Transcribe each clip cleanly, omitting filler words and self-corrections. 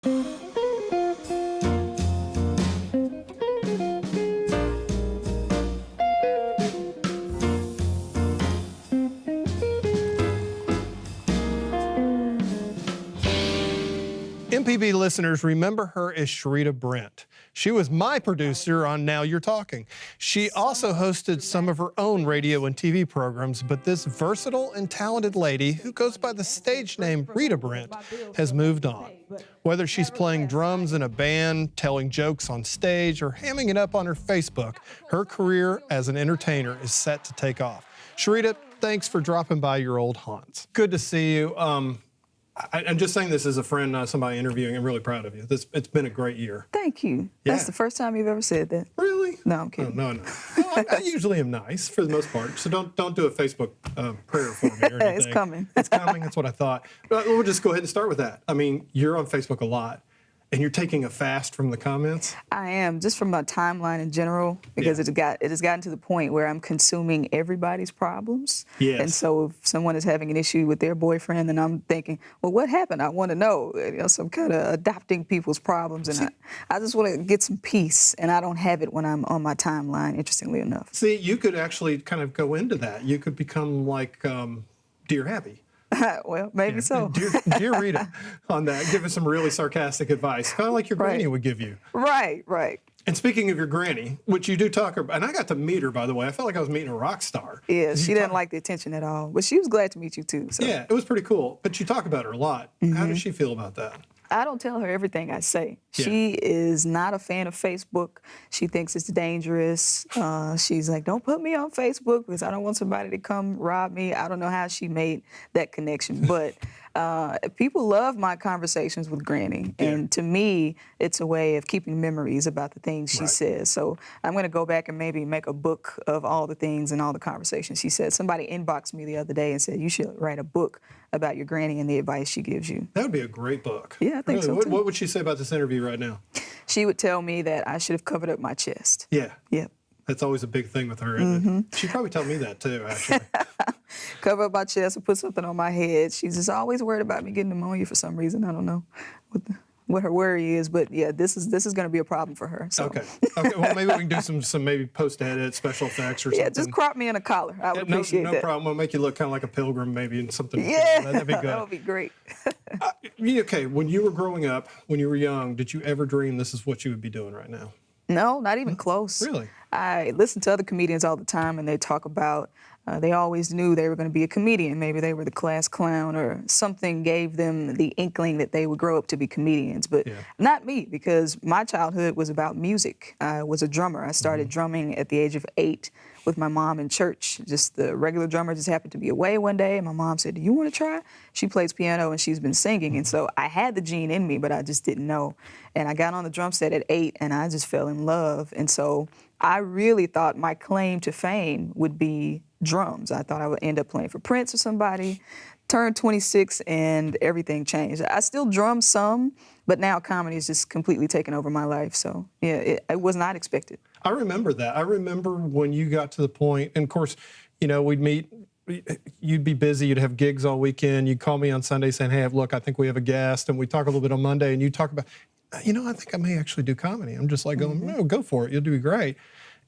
MPB listeners remember her as Cherita Brent. She was my producer on Now You're Talking. She also hosted some of her own radio and TV programs, but this versatile and talented lady, who goes by the stage name Rita Brent, has moved on. Whether she's playing drums in a band, telling jokes on stage, or hamming it up on her Facebook, her career as an entertainer is set to take off. Cherita, thanks for dropping by your old haunts. Good to see you. I'm just saying this as a friend, not somebody interviewing. I'm really proud of you. It's been a great year. Thank you. Yeah. That's the first time you've ever said that. Really? No, I'm kidding. Oh, no. I usually am nice for the most part, so don't do a Facebook prayer for me or anything. It's coming. It's coming. That's what I thought. But we'll just go ahead and start with that. I mean, you're on Facebook a lot, and you're taking a fast from the comments. I am, just from my timeline in general, because it has gotten to the point where I'm consuming everybody's problems. Yes. And so if someone is having an issue with their boyfriend, then I'm thinking, well, what happened? I want to know. So I'm kind of adopting people's problems, and I just want to get some peace, and I don't have it when I'm on my timeline, interestingly enough. See, you could actually kind of go into that. You could become like Dear Happy. Well, maybe so. Dear Rita, on that, give us some really sarcastic advice, kind of like your granny would give you. Right. And speaking of your granny, which you do talk about, and I got to meet her, by the way. I felt like I was meeting a rock star. Yeah, she didn't like the attention at all, but she was glad to meet you too. So. Yeah, it was pretty cool. But you talk about her a lot. How does she feel about that? I don't tell her everything I say. Yeah. She is not a fan of Facebook. She thinks it's dangerous. She's like, don't put me on Facebook because I don't want somebody to come rob me. I don't know how she made that connection. But people love my conversations with Granny. Yeah. And to me, it's a way of keeping memories about the things she says. So I'm going to go back and maybe make a book of all the things and all the conversations she said. Somebody inboxed me the other day and said, you should write a book about your granny and the advice she gives you. That would be a great book. Yeah, I think so, too. What would she say about this interview right now? She would tell me that I should have covered up my chest. Yeah. Yep. That's always a big thing with her, isn't it? She'd probably tell me that, too, actually. Cover up my chest and put something on my head. She's just always worried about me getting pneumonia for some reason. I don't know what her worry is, but yeah, this is going to be a problem for her. So. Okay. Well, maybe we can do some maybe post-edit special effects or something. Yeah, just crop me in a collar. I would appreciate that. No problem. We'll make you look kind of like a pilgrim, maybe, and something. Yeah, that'd be good. That would be great. Okay, when you were growing up, when you were young, did you ever dream this is what you would be doing right now? No, not even close. Really? I listen to other comedians all the time, and they talk about they always knew they were going to be a comedian. Maybe they were the class clown or something gave them the inkling that they would grow up to be comedians. But not me, because my childhood was about music. I was a drummer. I started drumming at the age of 8 with my mom in church. Just the regular drummer just happened to be away one day, and my mom said, do you want to try? She plays piano, and she's been singing. And so I had the gene in me, but I just didn't know. And I got on the drum set at 8, and I just fell in love. And so I really thought my claim to fame would be drums. I thought I would end up playing for Prince or somebody. Turned 26 and everything changed. I still drum some, but now comedy is just completely taken over my life. So yeah, it was not expected. I remember that. I remember when you got to the point, and of course, we'd meet, you'd be busy, you'd have gigs all weekend, you'd call me on Sunday saying, hey, look, I think we have a guest, and we talk a little bit on Monday, and you talk about, I think I may actually do comedy. I'm just like going, no, go for it, you'll do great.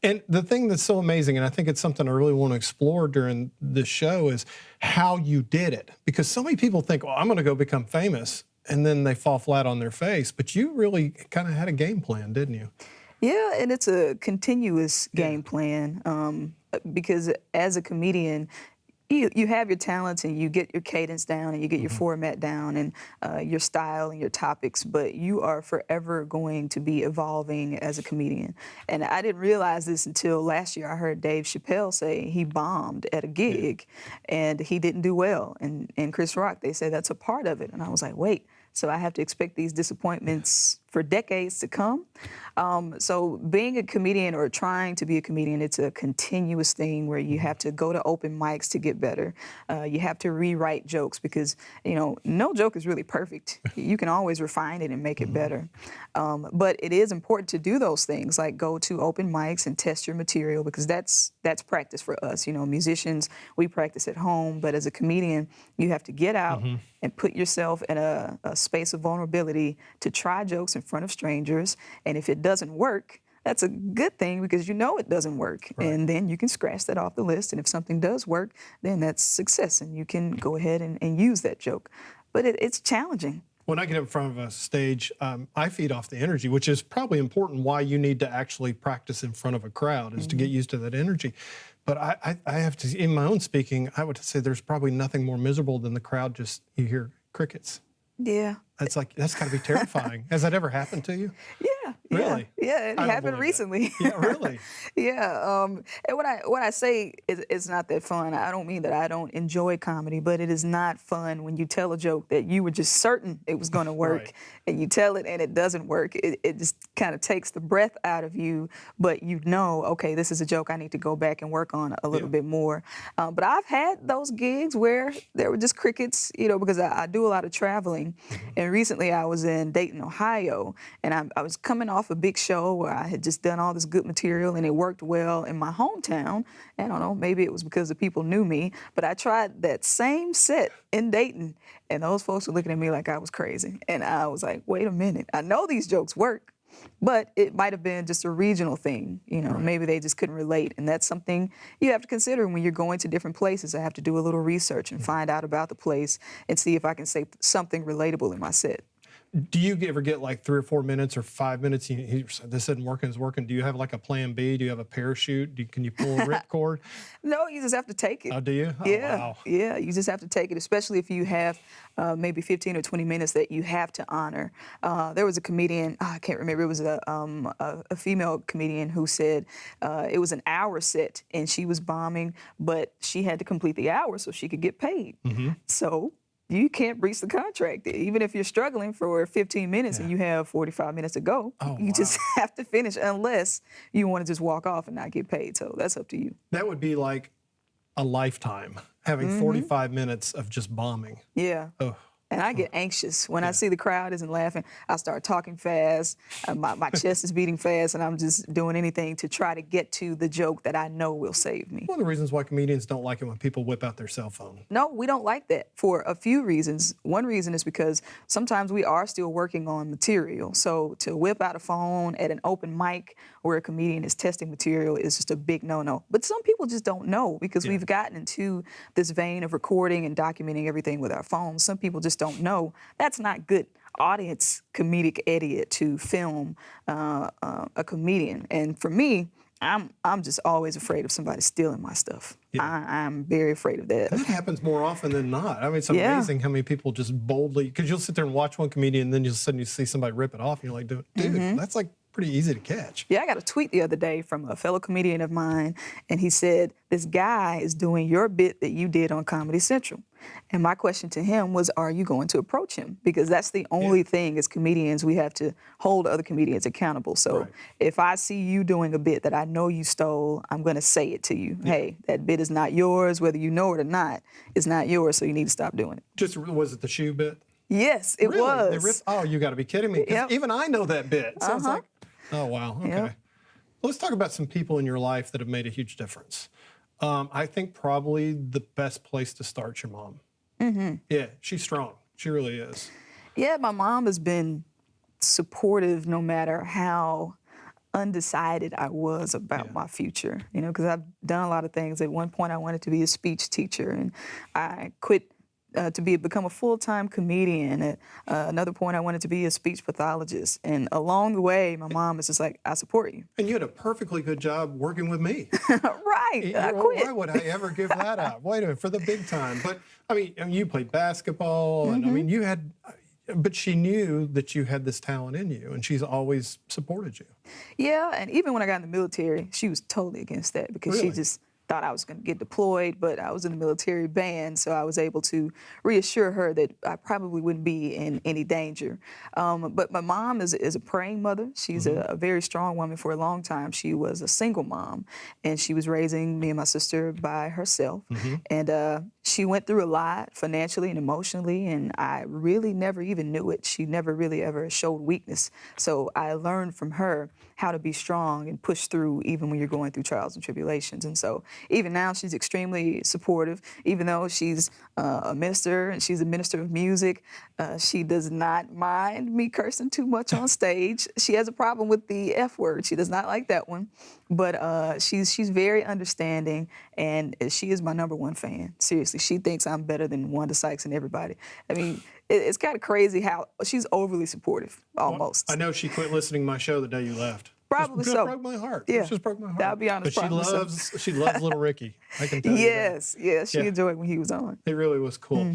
And the thing that's so amazing, and I think it's something I really want to explore during this show, is how you did it. Because so many people think, well, I'm going to go become famous, and then they fall flat on their face. But you really kind of had a game plan, didn't you? Yeah, and it's a continuous game plan because as a comedian, you have your talents and you get your cadence down and you get your format down and your style and your topics, but you are forever going to be evolving as a comedian. And I didn't realize this until last year. I heard Dave Chappelle say he bombed at a gig and he didn't do well. And Chris Rock, they say that's a part of it. And I was like, wait, so I have to expect these disappointments for decades to come. So being a comedian or trying to be a comedian, it's a continuous thing where you have to go to open mics to get better. You have to rewrite jokes because, no joke is really perfect. You can always refine it and make it better. But it is important to do those things, like go to open mics and test your material, because that's practice for us. Musicians, we practice at home, but as a comedian, you have to get out and put yourself in a space of vulnerability to try jokes in front of strangers. And if it doesn't work, that's a good thing because it doesn't work. Right. And then you can scratch that off the list. And if something does work, then that's success. And you can go ahead and use that joke. But it's challenging. When I get in front of a stage, I feed off the energy, which is probably important why you need to actually practice in front of a crowd, is to get used to that energy. But I have to, in my own speaking, I would say there's probably nothing more miserable than the crowd you hear crickets. Yeah. That's got to be terrifying. Has that ever happened to you? Yeah. Really? Yeah, it happened recently. Yeah, really? Yeah. And when I say it's not that fun, I don't mean that I don't enjoy comedy, but it is not fun when you tell a joke that you were just certain it was going to work, right, and you tell it and it doesn't work. It just kind of takes the breath out of you, but okay, this is a joke I need to go back and work on a little bit more. But I've had those gigs where there were just crickets, because I do a lot of traveling. And recently I was in Dayton, Ohio, and I was coming off a big show where I had just done all this good material and it worked well in my hometown. I don't know, maybe it was because the people knew me, but I tried that same set in Dayton and those folks were looking at me like I was crazy. And I was like, wait a minute, I know these jokes work, but it might have been just a regional thing. Right. Maybe they just couldn't relate. And that's something you have to consider when you're going to different places. I have to do a little research and find out about the place and see if I can say something relatable in my set. Do you ever get like 3 or 4 minutes or 5 minutes? This isn't working, it's working. Do you have like a plan B? Do you have a parachute? Can you pull a ripcord? No, you just have to take it. Oh, do you? Oh, yeah. Wow. Yeah, you just have to take it, especially if you have maybe 15 or 20 minutes that you have to honor. There was a comedian, I can't remember, it was a female comedian who said it was an hour set and she was bombing, but she had to complete the hour so she could get paid. So you can't breach the contract. Even if you're struggling for 15 minutes and you have 45 minutes to go, you just have to finish unless you want to just walk off and not get paid. So that's up to you. That would be like a lifetime, having 45 minutes of just bombing. Yeah. Oh. And I get anxious when I see the crowd isn't laughing. I start talking fast. My chest is beating fast, and I'm just doing anything to try to get to the joke that I know will save me. One of the reasons why comedians don't like it when people whip out their cell phone. No, we don't like that for a few reasons. One reason is because sometimes we are still working on material. So to whip out a phone at an open mic where a comedian is testing material is just a big no-no. But some people just don't know because we've gotten into this vein of recording and documenting everything with our phones. Some people just don't know. That's not good audience comedic etiquette to film a comedian. And for me, I'm just always afraid of somebody stealing my stuff. Yeah. I'm very afraid of that. That happens more often than not. I mean, it's amazing how many people just boldly, because you'll sit there and watch one comedian and then you'll suddenly see somebody rip it off and you're like, dude, that's like pretty easy to catch. Yeah, I got a tweet the other day from a fellow comedian of mine, and he said, this guy is doing your bit that you did on Comedy Central. And my question to him was, are you going to approach him? Because that's the only thing as comedians, we have to hold other comedians accountable. So if I see you doing a bit that I know you stole, I'm going to say it to you. Hey, that bit is not yours, whether you know it or not, it's not yours, so you need to stop doing it. Was it the shoe bit? Yes, it was. Oh, you got to be kidding me. Even I know that bit. So it's like, oh, wow. Okay. Yep. Let's talk about some people in your life that have made a huge difference. I think probably the best place to start is your mom. Yeah, she's strong. She really is. Yeah, my mom has been supportive no matter how undecided I was about my future. Because I've done a lot of things. At one point, I wanted to be a speech teacher, and I quit to become a full-time comedian. At another point, I wanted to be a speech pathologist. And along the way, my mom is just like, I support you. And you had a perfectly good job working with me. Right. I quit. Why would I ever give that up? Wait a minute, for the big time. But, I mean, you played basketball, and I mean, you had, but she knew that you had this talent in you, and she's always supported you. Yeah, and even when I got in the military, she was totally against that because she just thought I was going to get deployed, but I was in the military band, so I was able to reassure her that I probably wouldn't be in any danger. But my mom is a praying mother. She's a very strong woman. For a long time, she was a single mom, and she was raising me and my sister by herself. And she went through a lot financially and emotionally, and I really never even knew it. She never really ever showed weakness. So I learned from her how to be strong and push through even when you're going through trials and tribulations. And so even now she's extremely supportive, even though she's a minister and she's a minister of music. She does not mind me cursing too much on stage. She has a problem with the F word. She does not like that one. But she's very understanding, and she is my #1 fan. Seriously, she thinks I'm better than Wanda Sykes and everybody. I mean, it's kind of crazy how she's overly supportive, almost. Well, I know she quit listening to my show the day you left. Probably so. It broke my heart. Yeah. It just broke my heart. I'll be honest. But she loves Little Ricky. I can tell you that. Yes, she enjoyed when he was on. It really was cool.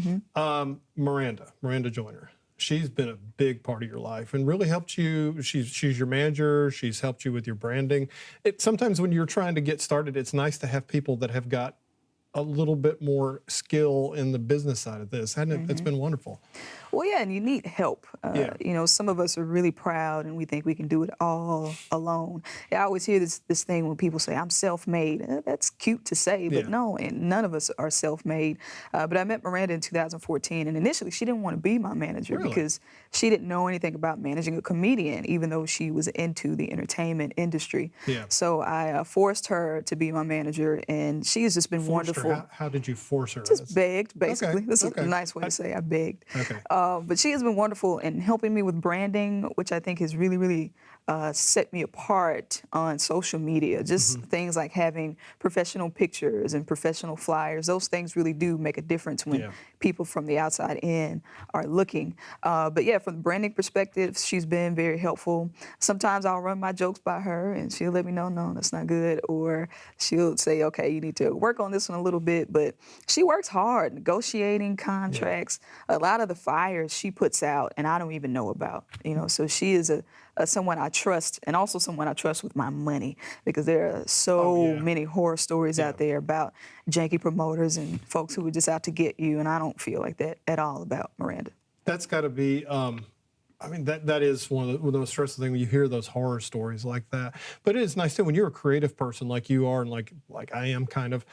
Miranda Joyner. She's been a big part of your life and really helped you. She's your manager. She's helped you with your branding. Sometimes when you're trying to get started, it's nice to have people that have got a little bit more skill in the business side of this. Hasn't it? It's been wonderful. Well, yeah, and you need help. You know, some of us are really proud and we think we can do it all alone. I always hear this thing when people say, I'm self-made. That's cute to say, but no, and none of us are self-made. But I met Miranda in 2014, and initially she didn't want to be my manager because she didn't know anything about managing a comedian, even though she was into the entertainment industry. So I forced her to be my manager, and she has just been wonderful. How did you force her? Just begged, basically. This is a nice way to say I begged. But she has been wonderful in helping me with branding, which I think has really, really set me apart on social media. Just things like having professional pictures and professional flyers. Those things really do make a difference when people from the outside in are looking. But yeah, from the branding perspective, she's been very helpful. Sometimes I'll run my jokes by her and she'll let me know, no, that's not good. Or she'll say, okay, you need to work on this one a little bit. But she works hard, negotiating contracts. A lot of the fires she puts out and I don't even know about, you know, so she is someone I trust, and also someone I trust with my money, because there are so many horror stories out there about janky promoters and folks who are just out to get you, and I don't feel like that at all about Miranda. That's got to be, I mean, that is one of the most stressful things when you hear those horror stories like that. But it is nice too when you're a creative person like you are, and like I am kind of.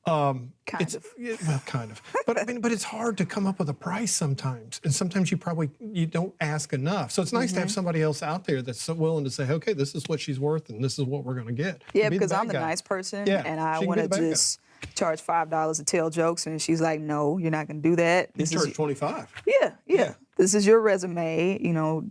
Kind of. Well, kind of. But I mean, but it's hard to come up with a price sometimes, and sometimes you don't ask enough. So it's nice to have somebody else out there that's so willing to say, okay, this is what she's worth, and this is what we're going to get. Yeah, because I'm the nice person, and I want to just charge $5 to tell jokes, and she's like, no, you're not going to do that. You charge $25. Yeah. This is your resume. You know,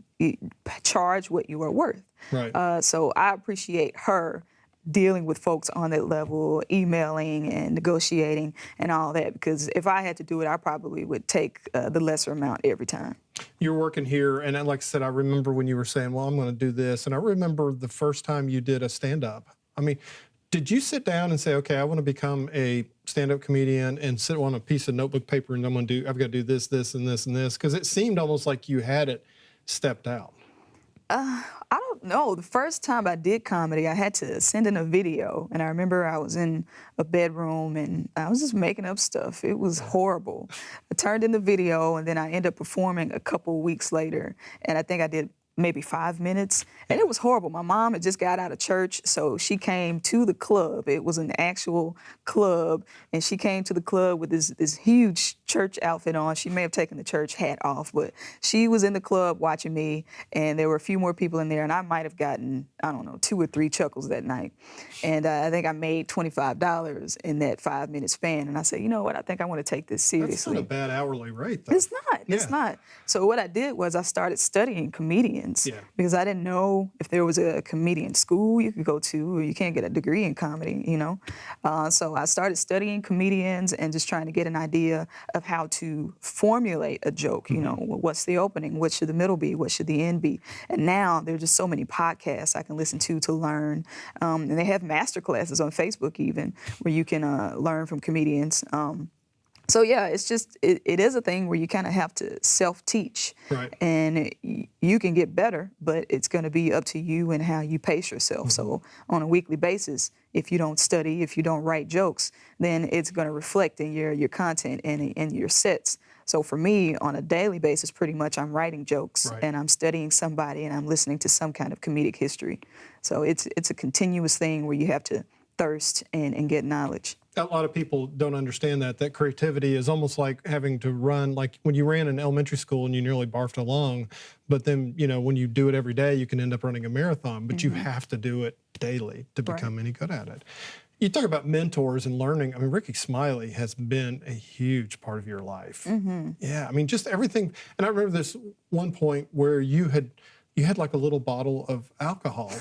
charge what you are worth. Right. So I appreciate her dealing with folks on that level, emailing and negotiating and all that, because if I had to do it, I probably would take the lesser amount every time. You're working here, and like I said, I remember when you were saying, well, I'm going to do this, and I remember the first time you did a stand-up. I mean, did you sit down and say, okay, I want to become a stand-up comedian and sit on a piece of notebook paper and I've got to do this, this, and this, and this? Because it seemed almost like you had it stepped out. I don't know. The first time I did comedy, I had to send in a video. And I remember I was in a bedroom and I was just making up stuff. It was horrible. I turned in the video and then I ended up performing a couple weeks later. And I think I did maybe 5 minutes. And it was horrible. My mom had just got out of church, so she came to the club. It was an actual club, and she came to the club with this huge church outfit on. She may have taken the church hat off, but she was in the club watching me, and there were a few more people in there, and I might have gotten, I don't know, 2 or 3 chuckles that night. And I think I made $25 in that 5-minute span, and I said, you know what, I think I want to take this seriously. That's not a bad hourly rate, though. It's not. It's not. So what I did was I started studying comedians. Because I didn't know if there was a comedian school you could go to, or you can't get a degree in comedy, you know. So I started studying comedians and just trying to get an idea of how to formulate a joke. You know, what's the opening? What should the middle be? What should the end be? And now there are just so many podcasts I can listen to learn. And they have master classes on Facebook even, where you can learn from comedians. So yeah, it's just it is a thing where you kind of have to self-teach, Right. and you can get better, but it's going to be up to you and how you pace yourself. So on a weekly basis, if you don't study, if you don't write jokes, then it's going to reflect in your content and in your sets. So for me, on a daily basis, pretty much I'm writing jokes Right. and I'm studying somebody and I'm listening to some kind of comedic history. So it's a continuous thing where you have to thirst and get knowledge. A lot of people don't understand that creativity is almost like having to run, like when you ran in elementary school and you nearly barfed along, but then, when you do it every day, you can end up running a marathon, but you have to do it daily to become any good at it. You talk about mentors and learning. I mean, Ricky Smiley has been a huge part of your life. Yeah, I mean, just everything. And I remember this one point where you had like a little bottle of alcohol.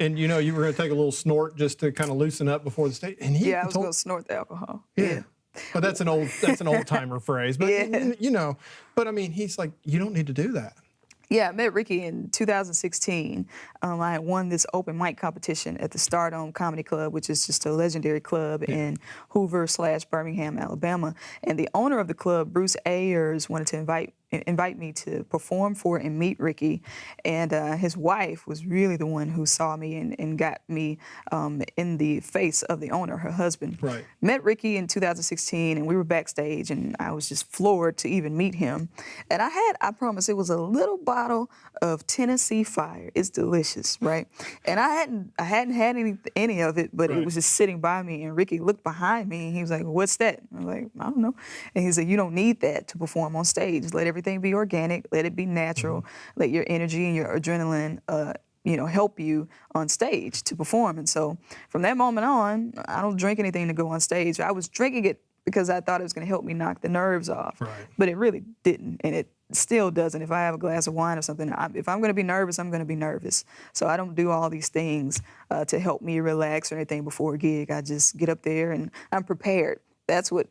And you were going to take a little snort just to kind of loosen up before the stage. And I was going to snort the alcohol. Yeah. But that's an old timer phrase. But but I mean, he's like, you don't need to do that. Yeah, I met Ricky in 2016. I had won this open mic competition at the Stardome Comedy Club, which is just a legendary club in Hoover/Birmingham, Alabama. And the owner of the club, Bruce Ayers, wanted to invite me to perform for and meet Ricky. And his wife was really the one who saw me and got me in the face of the owner, her husband. Right. Met Ricky in 2016, and we were backstage, and I was just floored to even meet him. And I promise, it was a little bottle of Tennessee Fire. It's delicious, right? And I hadn't had any of it, but it was just sitting by me. And Ricky looked behind me, and he was like, "What's that?" I was like, "I don't know." And he said, "You don't need that to perform on stage. Let everything be organic. Let it be natural. Let your energy and your adrenaline, help you on stage to perform." And so from that moment on, I don't drink anything to go on stage. I was drinking it because I thought it was going to help me knock the nerves off. Right. But it really didn't, and it still doesn't. If I have a glass of wine or something, if I'm going to be nervous, I'm going to be nervous. So I don't do all these things to help me relax or anything before a gig. I just get up there and I'm prepared. That's what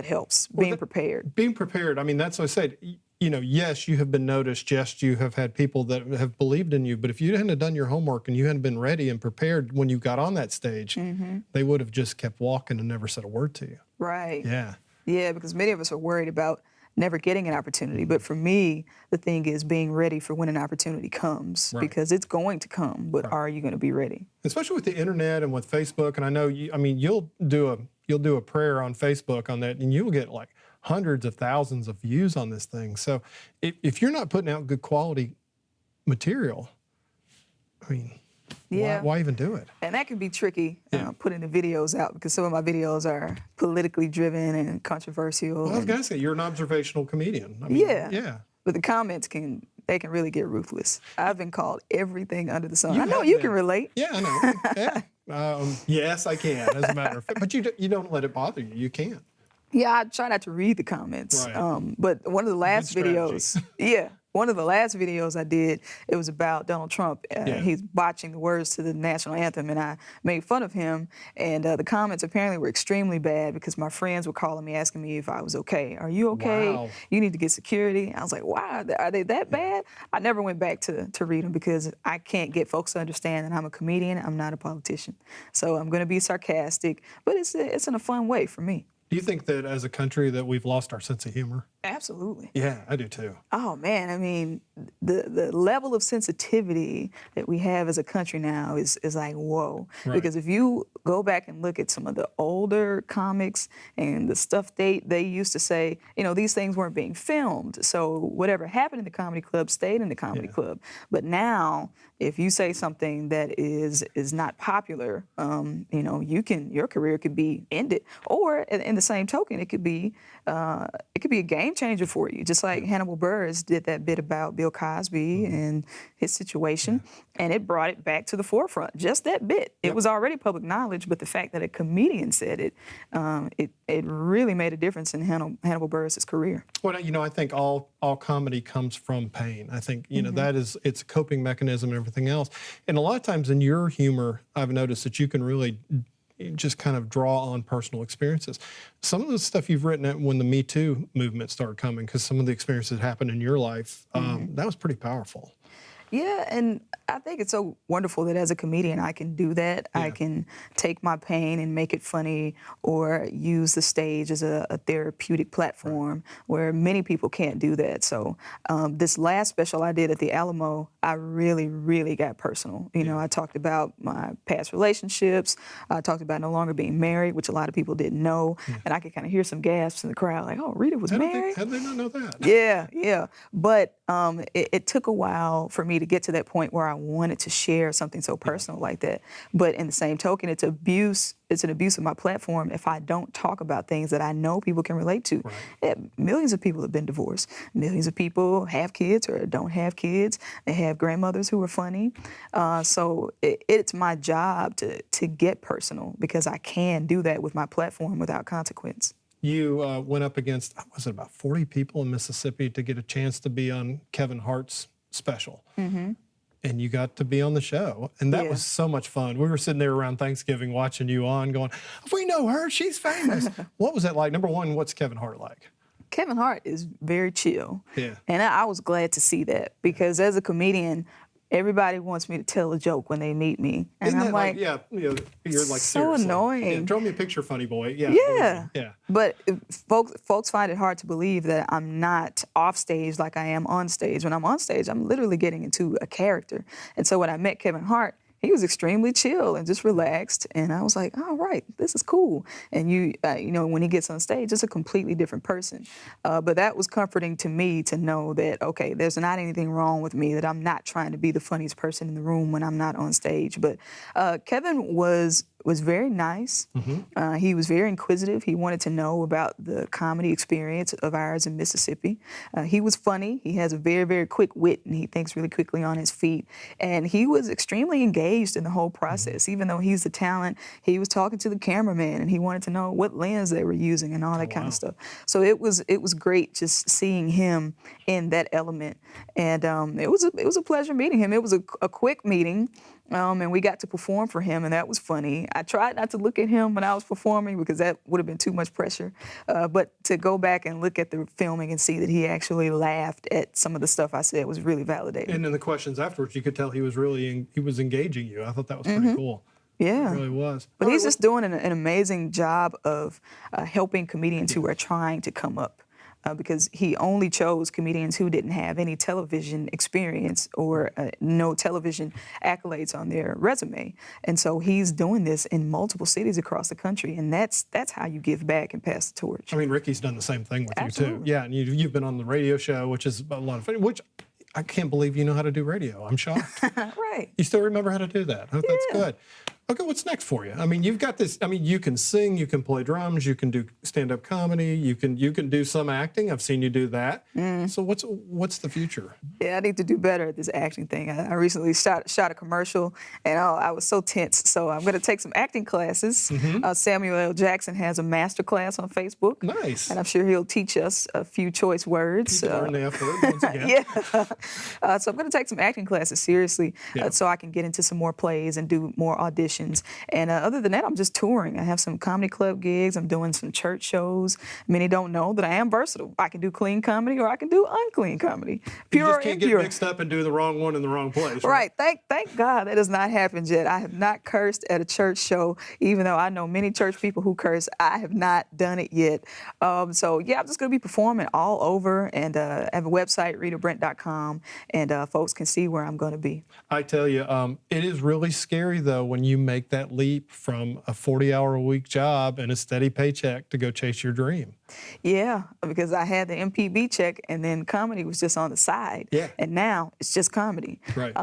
helps, being prepared. Being prepared. I mean, that's what I said. Yes, you have been noticed. Yes, you have had people that have believed in you. But if you hadn't have done your homework and you hadn't been ready and prepared when you got on that stage, they would have just kept walking and never said a word to you. Right. Yeah. Yeah, because many of us are worried about never getting an opportunity. But for me, the thing is being ready for when an opportunity comes, because it's going to come. But are you going to be ready? Especially with the internet and with Facebook. And I know you'll do a prayer on Facebook on that, and you'll get like hundreds of thousands of views on this thing. So if you're not putting out good quality material, I mean, why even do it? And that can be tricky, putting the videos out, because some of my videos are politically driven and controversial. Well, I was going to say, you're an observational comedian. I mean, yeah. But the comments can really get ruthless. I've been called everything under the sun. I know you can relate. Yeah, I know. Yeah. Yes, I can, as a matter of fact. But you don't let it bother you. You can't. Yeah, I try not to read the comments. Right. But one of the last videos, one of the last videos I did, it was about Donald Trump. He's botching the words to the national anthem, and I made fun of him. And the comments apparently were extremely bad, because my friends were calling me, asking me if I was okay. Are you okay? Wow. You need to get security. I was like, wow, are they that bad? I never went back to read them, because I can't get folks to understand that I'm a comedian. I'm not a politician. So I'm going to be sarcastic, but it's in a fun way for me. Do you think that as a country that we've lost our sense of humor? Absolutely. Yeah, I do too. Oh man, I mean, the level of sensitivity that we have as a country now is like, whoa. Right. Because if you go back and look at some of the older comics and the stuff they used to say, these things weren't being filmed. So whatever happened in the comedy club stayed in the comedy club. But now, if you say something that is not popular, your career could be ended. Or in the same token, it could be a game changer for you. Just like Hannibal Buress did that bit about Bill Cosby and his situation, and it brought it back to the forefront. Just that bit. It was already public knowledge, but the fact that a comedian said it, it really made a difference in Hannibal Buress's career. Well, I think all comedy comes from pain. I think, it's a coping mechanism and everything else. And a lot of times in your humor, I've noticed that you can really just kind of draw on personal experiences. Some of the stuff you've written when the Me Too movement started coming, because some of the experiences that happened in your life, that was pretty powerful. Yeah, and I think it's so wonderful that as a comedian I can do that. Yeah. I can take my pain and make it funny, or use the stage as a therapeutic platform where many people can't do that. So this last special I did at the Alamo, I really, really got personal. You know, I talked about my past relationships. I talked about no longer being married, which a lot of people didn't know. And I could kind of hear some gasps in the crowd, like, oh, Rita was married? How did they not know that? Yeah. But it took a while for me to get to that point where I wanted to share something so personal like that. But in the same token, it's abuse. It's an abuse of my platform if I don't talk about things that I know people can relate to. Right. Yeah, millions of people have been divorced. Millions of people have kids or don't have kids. They have grandmothers who are funny. So it's my job to get personal, because I can do that with my platform without consequence. You went up against, was it about 40 people in Mississippi to get a chance to be on Kevin Hart's special. Mm-hmm. And you got to be on the show. And that was so much fun. We were sitting there around Thanksgiving watching you on going, we know her, she's famous. What was that like? Number one, what's Kevin Hart like? Kevin Hart is very chill. Yeah. And I was glad to see that, because as a comedian, everybody wants me to tell a joke when they meet me. And Isn't I'm that like, you're like, so seriously. annoying. Yeah, draw me a picture, funny boy. Yeah. Yeah. But folks find it hard to believe that I'm not off stage like I am on stage. When I'm on stage, I'm literally getting into a character. And so when I met Kevin Hart, he was extremely chill and just relaxed. And I was like, all right, this is cool. And you know, when he gets on stage, it's a completely different person. But that was comforting to me to know that, okay, there's not anything wrong with me, that I'm not trying to be the funniest person in the room when I'm not on stage. But Kevin was very nice. Mm-hmm. He was very inquisitive. He wanted to know about the comedy experience of ours in Mississippi. He was funny. He has a very, very quick wit, and he thinks really quickly on his feet. And he was extremely engaged in the whole process. Mm-hmm. Even though he's the talent, he was talking to the cameraman, and he wanted to know what lens they were using and all that kind of stuff. So it was great just seeing him in that element. And it was a pleasure meeting him. It was a quick meeting. And we got to perform for him, and that was funny. I tried not to look at him when I was performing, because that would have been too much pressure. But to go back and look at the filming and see that he actually laughed at some of the stuff I said was really validating. And in the questions afterwards, you could tell he was really engaging you. I thought that was pretty cool. Yeah. It really was. But he's just doing an amazing job of helping comedians who are trying to come up. Because he only chose comedians who didn't have any television experience or no television accolades on their resume. And so he's doing this in multiple cities across the country, and that's how you give back and pass the torch. I mean, Ricky's done the same thing with Absolutely. you, too. Yeah, and you've been on the radio show, which is a lot of fun, which I can't believe you know how to do radio. I'm shocked. Right. You still remember how to do that. Oh, that's good. Okay, what's next for you? I mean, you've got this. I mean, you can sing, you can play drums, you can do stand-up comedy, you can do some acting. I've seen you do that. So what's the future? Yeah, I need to do better at this acting thing. I recently shot a commercial, and I was so tense. So I'm going to take some acting classes. Samuel L. Jackson has a master class on Facebook. Nice. And I'm sure he'll teach us a few choice words. You can learn the F word once again. Yeah. So I'm going to take some acting classes seriously, so I can get into some more plays and do more auditions. And other than that, I'm just touring. I have some comedy club gigs. I'm doing some church shows. Many don't know that I am versatile. I can do clean comedy, or I can do unclean comedy. Pure You just can't and get impure. mixed up and do the wrong one in the wrong place. Right. Thank God that has not happened yet. I have not cursed at a church show, even though I know many church people who curse. I have not done it yet. So yeah, I'm just going to be performing all over, and I have a website, ritabrent.com, and folks can see where I'm going to be. I tell you, it is really scary, though, when you make that leap from a 40-hour-a-week job and a steady paycheck to go chase your dream. Yeah, because I had the MPB check, and then comedy was just on the side. Yeah. And now it's just comedy. Right.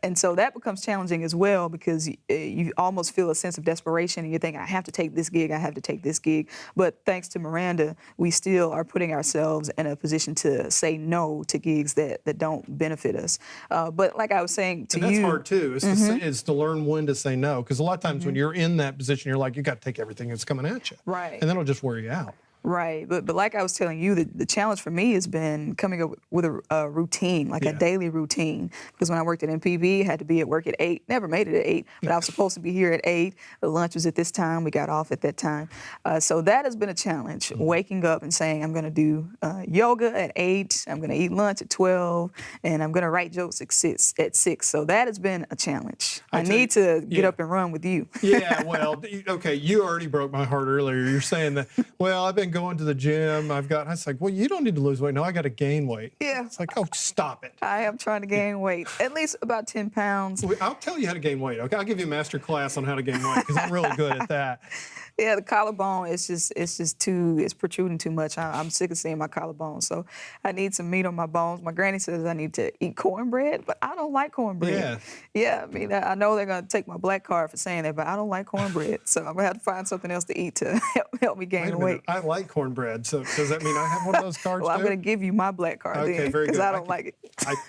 And so that becomes challenging as well, because you almost feel a sense of desperation, and you think, I have to take this gig, I have to take this gig. But thanks to Miranda, we still are putting ourselves in a position to say no to gigs that don't benefit us. But like I was saying to you... And that's hard, too, is to learn when to say no. Because a lot of times when you're in that position, you're like, you got to take everything that's coming at you. Right. And that'll just wear you out. Right, but like I was telling you, the challenge for me has been coming up with a routine, like a daily routine. Because when I worked at MPB, I had to be at work at 8. Never made it at 8, but I was supposed to be here at 8. The lunch was at this time. We got off at that time. So that has been a challenge, waking up and saying, I'm going to do yoga at 8, I'm going to eat lunch at 12, and I'm going to write jokes at 6. So that has been a challenge. I need to get up and run with you. Yeah, well, okay, you already broke my heart earlier. You're saying that, well, I've been going to the gym. I was like, well, you don't need to lose weight. No, I got to gain weight. Yeah. It's like, oh, stop it. I am trying to gain weight, at least about 10 pounds. I'll tell you how to gain weight, okay? I'll give you a master class on how to gain weight because I'm really good at that. Yeah, the collarbone it's protruding too much. I'm sick of seeing my collarbone, so I need some meat on my bones. My granny says I need to eat cornbread, but I don't like cornbread. Yeah. Yeah, I mean, I know they're gonna take my black card for saying that, but I don't like cornbread, so I'm gonna have to find something else to eat to help me gain weight. I like cornbread, so does that mean I have one of those cards Well, too? I'm gonna give you my black card then, because I don't like it.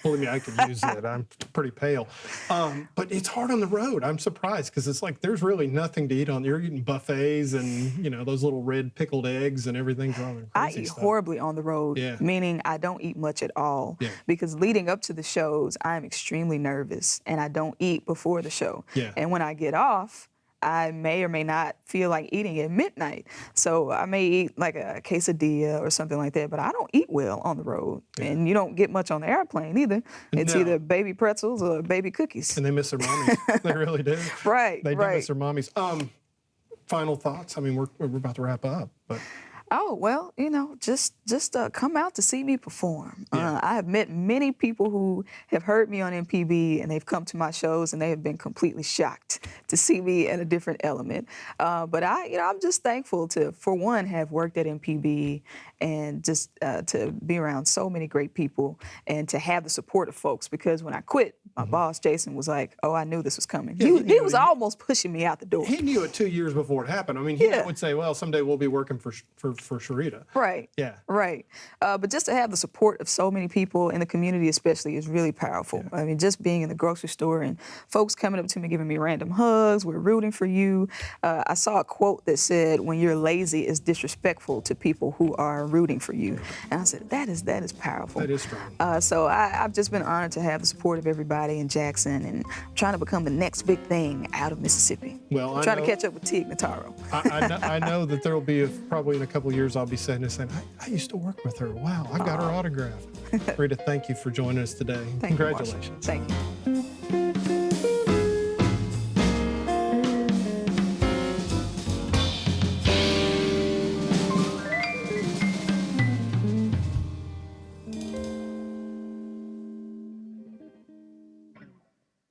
Believe me, I could use it. I'm pretty pale. But it's hard on the road. I'm surprised because it's like there's really nothing to eat on. You're eating buffets and, you know, those little red pickled eggs and everything's wrong. I eat horribly on the road, meaning I don't eat much at all. Because leading up to the shows, I'm extremely nervous and I don't eat before the show. And when I get off, I may or may not feel like eating at midnight. So I may eat like a quesadilla or something like that, but I don't eat well on the road. And you don't get much on the airplane either. It's either baby pretzels or baby cookies. And they miss their mommies. They really do. Right, They do miss their mommies. Final thoughts? I mean, we're about to wrap up, but... Oh, well, you know, just come out to see me perform. I have met many people who have heard me on MPB and they've come to my shows and they have been completely shocked to see me in a different element. But I'm just thankful to, for one, have worked at MPB and just to be around so many great people and to have the support of folks, because when I quit, my boss, Jason, was like, oh, I knew this was coming. He was almost pushing me out the door. He knew it 2 years before it happened. I mean, he would say, well, someday we'll be working for Cherita. Right. Yeah. Right. But just to have the support of so many people in the community especially is really powerful. I mean, just being in the grocery store and folks coming up to me, giving me random hugs, we're rooting for you. I saw a quote that said, when you're lazy, it's disrespectful to people who are rooting for you. And I said, that is powerful. That is strong. So I've just been honored to have the support of everybody in Jackson and trying to become the next big thing out of Mississippi. Well, I'm trying to catch up with Tig Notaro. I know that there will be, probably in a couple of years, I'll be saying this, saying, I used to work with her. Wow, I got her autograph. Rita, thank you for joining us today. Thank Congratulations. You, Thank you.